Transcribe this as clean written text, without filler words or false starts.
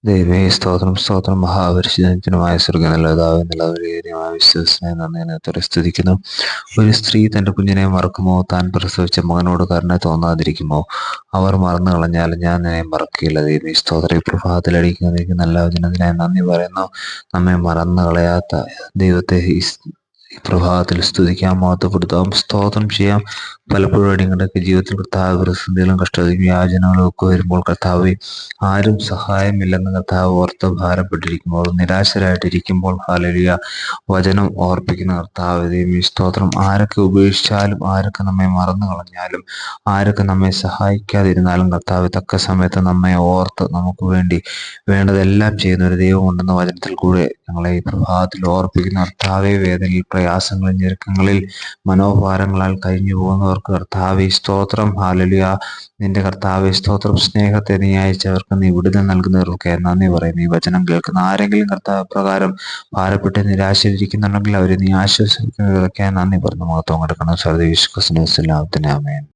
ദൈവമേ സ്തോത്രം സ്തോത്രം മഹാപരിശുദ്ധനുമായ സ്വർഗ്ഗനിലപിതാവേ, നിലവിലേറിയമായ വിശ്വസനെ നന്ദിയോടെ സ്തുതിക്കുന്നു. ഒരു സ്ത്രീ തൻ്റെ കുഞ്ഞിനെ മറക്കുമോ? താൻ പ്രസവിച്ച മകനോട് കരുണ തോന്നാതിരിക്കുമോ? അവർ മറന്നു കളഞ്ഞാലും ഞാൻ നിന്നെ മറക്കുകയില്ല. ദൈവമേ സ്തോത്രം. ഈ പ്രഭാതത്തിലടിക്കുന്നതിലേക്ക് നല്ല വചനത്തിനായി നന്ദി പറയുന്നു. നമ്മെ മറന്നു കളയാത്ത ദൈവത്തെ ഈ പ്രഭാതത്തിൽ സ്തുതിക്കാം, മഹത്വപ്പെടുത്താം, സ്തോത്രം ചെയ്യാം. പലപ്പോഴും നിങ്ങളുടെയൊക്കെ ജീവിതത്തിൽ കർത്താവ് പ്രതിസന്ധികളും കഷ്ടതയും യാചനകളും ഒക്കെ വരുമ്പോൾ കർത്താവ് ആരും സഹായമില്ലെന്ന് കർത്താവ് ഓർത്ത് ഭാരപ്പെട്ടിരിക്കുമ്പോൾ, നിരാശരായിട്ടിരിക്കുമ്പോൾ ഹല്ലേലൂയ വചനം ഓർപ്പിക്കുന്ന കർത്താവ് ദൈവമേ സ്തോത്രം. ആരൊക്കെ ഉപേക്ഷിച്ചാലും, ആരൊക്കെ നമ്മെ മറന്നു കളഞ്ഞാലും, ആരൊക്കെ നമ്മെ സഹായിക്കാതിരുന്നാലും കർത്താവ് തക്ക സമയത്ത് നമ്മെ ഓർത്ത് നമുക്ക് വേണ്ടി വേണ്ടതെല്ലാം ചെയ്യുന്ന ഒരു ദൈവമുണ്ടെന്ന വചനത്തിൽ കൂടെ ഞങ്ങളെ ഈ പ്രഭാതത്തിൽ ഓർപ്പിക്കുന്ന കർത്താവെ, വേദനയിൽ, പ്രയാസങ്ങളിൽ, ഞെരുക്കങ്ങളിൽ, മനോഭാരങ്ങളാൽ കഴിഞ്ഞു പോകുന്നവർക്ക് കർത്താവെ സ്തോത്രം. ഹല്ലേലൂയ. നിന്റെ കർത്താവെ സ്തോത്രം. സ്നേഹത്തെ നീ അയച്ചവർക്ക് നീ വിടുതൽ നൽകുന്നവർക്ക് നന്ദി പറയുന്നു. ഈ വചനം കേൾക്കുന്ന ആരെങ്കിലും കർത്താവ് പ്രകാരം ഭാരപ്പെട്ട് നിരാശയിലിരിക്കുന്നുണ്ടെങ്കിൽ അവരെ നീ ആശ്വസിക്കുന്നതൊക്കെ നന്ദി പറഞ്ഞു മഹത്വം കൊടുക്കണം. സർവ്വ വിശ്വസനത്തിനാമേൻ.